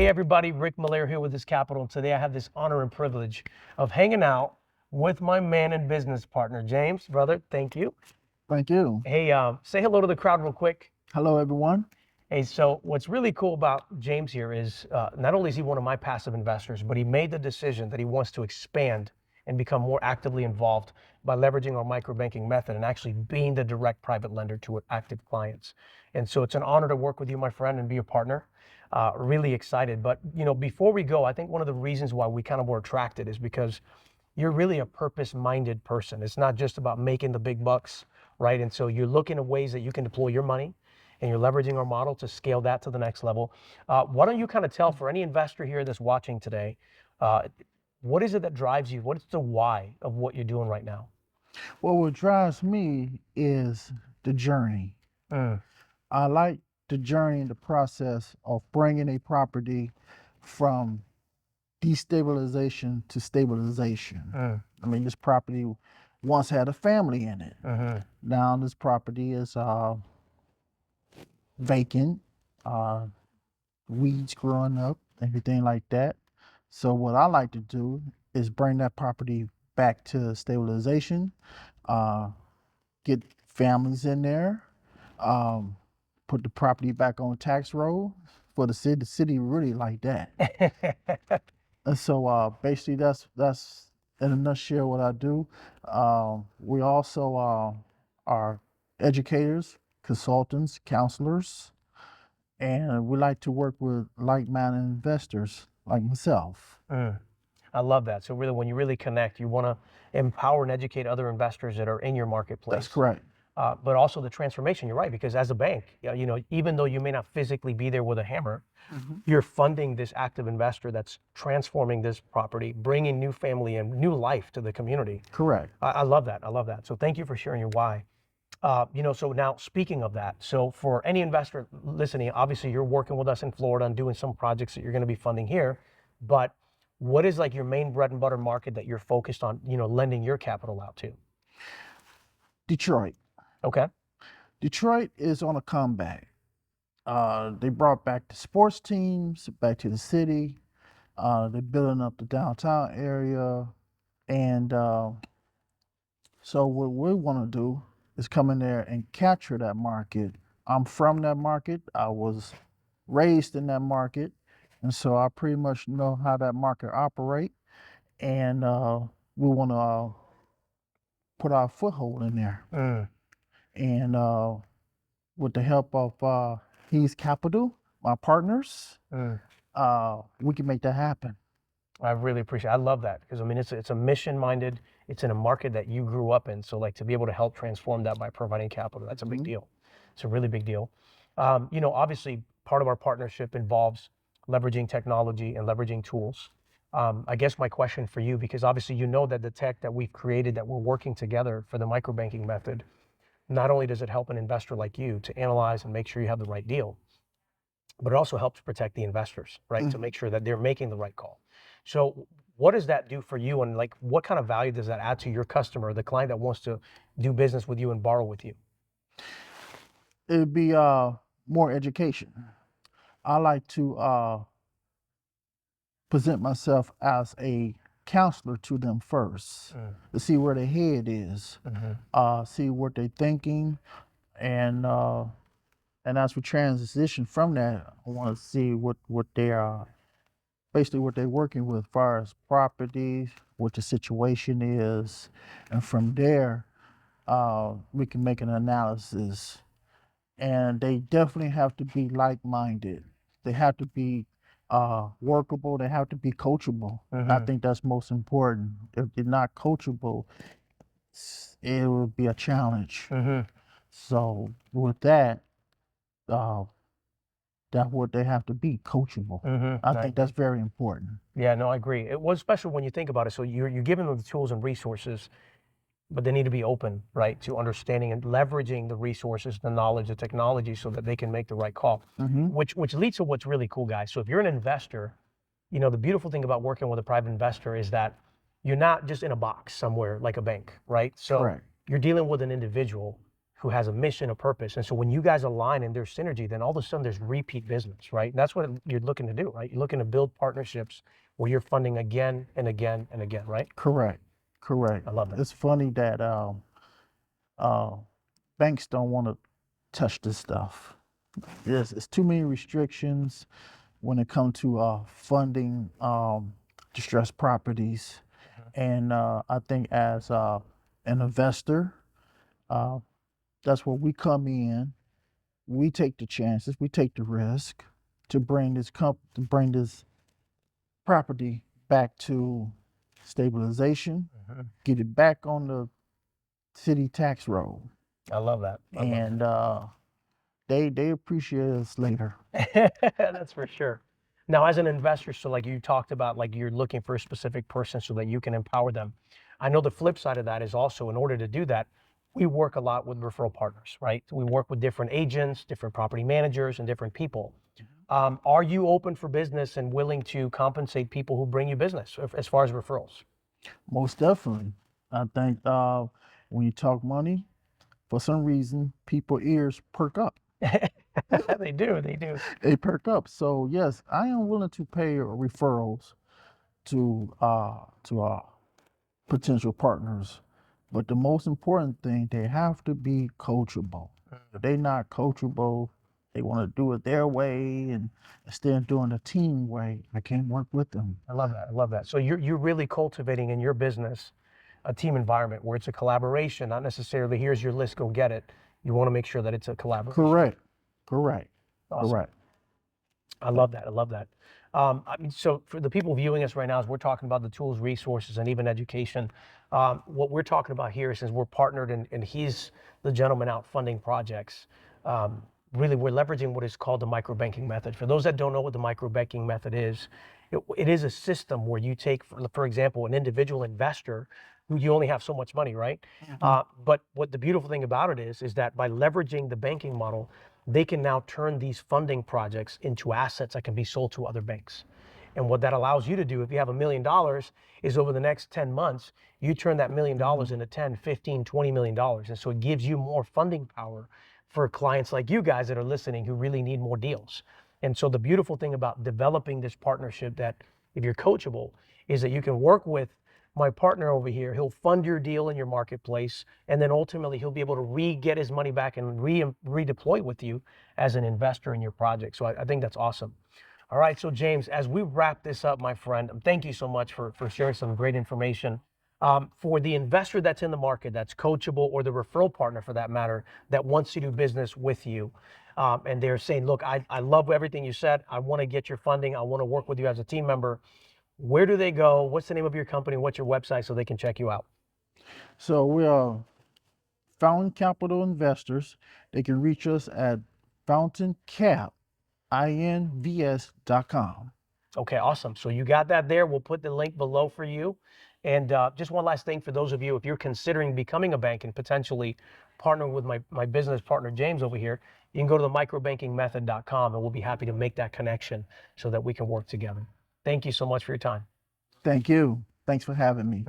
Hey everybody, Rick Melero here with this Capital. Today I have this honor and privilege of hanging out with my man and business partner, James. Brother, thank you. Thank you. Hey, say hello to the crowd real quick. Hello, everyone. Hey, so what's really cool about James here is not only is he one of my passive investors, but he made the decision that he wants to expand and become more actively involved by leveraging our microbanking method and actually being the direct private lender to active clients. And so it's an honor to work with you, my friend, and be a partner. Really excited. But before we go, I think one of the reasons why we kind of were attracted is because you're really a purpose-minded person. It's not just about making the big bucks, right? And so you're looking at ways that you can deploy your money, and you're leveraging our model to scale that to the next level. Why don't you kind of tell for any investor here that's watching today, what is it that drives you? What's the why of what you're doing right now? Well, what drives me is the journey. Mm, I like the journey and the process of bringing a property from destabilization to stabilization. mm, I mean, this property once had a family in it. mm-hmm. Now this property is vacant, uh, weeds growing up, everything like that. So what I like to do is bring that property back to stabilization, uh, get families in there, um, put the property back on tax roll for the city. The city really like that. And so basically that's in a nutshell what I do. We also are educators, consultants, counselors, and we like to work with like-minded investors like myself. Mm. I love that. So really, when you really connect, you want to empower and educate other investors that are in your That's marketplace. correct. But also the transformation. You're right, because as a bank, even though you may not physically be there with a hammer, you're funding this active investor that's transforming this property, bringing new family and new life to the community. Correct. I love that. I love that. So thank you for sharing your why. So now speaking of that, so for any investor listening, obviously you're working with us in Florida and doing some projects that you're going to be funding here, but what is like your main bread and butter market that you're focused on, lending your capital out to? Detroit. Okay. Detroit is on a comeback. They brought back the sports teams back to the city. They're building up the downtown area. And so what we want to do is come in there and capture that market. I'm from that market. I was raised in that market. And so I pretty much know how that market operate. And we want to put our foothold in there. Mm, And with the help of He's Capital, my partners, mm. we can make that happen. I really appreciate it. I love that because I mean it's a mission minded, it's in a market that you grew up in. So like to be able to help transform that by providing capital, that's a big deal. It's a really big deal. Obviously part of our partnership involves leveraging technology and leveraging tools. I guess my question for you, because obviously you know that the tech that we've created that we're working together for the microbanking method, not only does it help an investor like you to analyze and make sure you have the right deal, but it also helps protect the investors, right? To make sure that they're making the right call. So what does that do for you? And like, what kind of value does that add to your customer, the client that wants to do business with you and borrow with you? It'd be more education. I like to present myself as a counselor to them first to see where their head is, see what they're thinking, and as we transition from that, I want to see what they are basically what they're working with, as far as properties, what the situation is, and from there, we can make an analysis. And they definitely have to be like-minded. They have to be workable. They have to be coachable. I think that's most important. If they're not coachable, it will be a challenge. So with that, uh, that's what they have to be, coachable. I think that's very important. Yeah, no, I agree. It was special when you think about it. So you're giving them the tools and resources, but they need to be open, right, to understanding and leveraging the resources, the knowledge, the technology, so that they can make the right call. Which leads to what's really cool, guys. So if you're an investor, the beautiful thing about working with a private investor is that you're not just in a box somewhere like a bank, right? So Correct. you're dealing with an individual who has a mission, a purpose. And so when you guys align and there's synergy, then all of a sudden there's repeat business, right? And that's what you're looking to do, right? You're looking to build partnerships where you're funding again and again and again, right? Correct. Correct. I love that. It's funny that banks don't want to touch this stuff. Yes, it's too many restrictions when it comes to funding distressed properties. And I think as an investor, that's where we come in. We take the chances, we take the risk to bring this property back to stabilization, get it back on the city tax roll, I love that. I love and they appreciate us later. That's for sure. Now, as an investor, so like you talked about, like you're looking for a specific person so that you can empower them. I know the flip side of that is also in order to do that, we work a lot with referral partners, right? We work with different agents, different property managers, and different people. Are you open for business and willing to compensate people who bring you business as far as referrals? Most definitely. I think when you talk money, for some reason, people's ears perk up. They do, they do. They perk up. So yes, I am willing to pay referrals to potential partners. But the most important thing, they have to be coachable. If they're not coachable, they want to do it their way and instead of doing a team way, I can't work with them. I love that. I love that. So you're really cultivating in your business a team environment where it's a collaboration, not necessarily here's your list, go get it. You want to make sure that it's a collaboration. Correct. Correct. Awesome. Correct. I love that. I love that. I mean, so for the people viewing us right now, as we're talking about the tools, resources, and even education, what we're talking about here is since we're partnered and he's the gentleman out funding projects, really we're leveraging what is called the microbanking method. For those that don't know what the microbanking method is, it is a system where you take, for example, an individual investor who you only have so much money, right? But what the beautiful thing about it is that by leveraging the banking model, they can now turn these funding projects into assets that can be sold to other banks. And what that allows you to do, if you have $1 million, is over the next 10 months, you turn that $1 million into 10, 15, $20 million. And so it gives you more funding power for clients like you guys that are listening who really need more deals. And so the beautiful thing about developing this partnership, that if you're coachable, is that you can work with my partner over here. He'll fund your deal in your marketplace, and then ultimately he'll be able to get his money back and redeploy with you as an investor in your project. So I think that's awesome. All right, so James, as we wrap this up, my friend, thank you so much for sharing some great information. For the investor that's in the market, that's coachable, or the referral partner for that matter, that wants to do business with you, and they're saying, look, I love everything you said. I want to get your funding. I want to work with you as a team member. Where do they go? What's the name of your company? What's your website so they can check you out? So we are Fountain Capital Investors. They can reach us at fountaincap.com. Okay, awesome. So you got that there. We'll put the link below for you. And just one last thing for those of you, if you're considering becoming a bank and potentially partnering with my business partner, James, over here, you can go to the microbankingmethod.com and we'll be happy to make that connection so that we can work together. Thank you so much for your time. Thank you. Thanks for having me.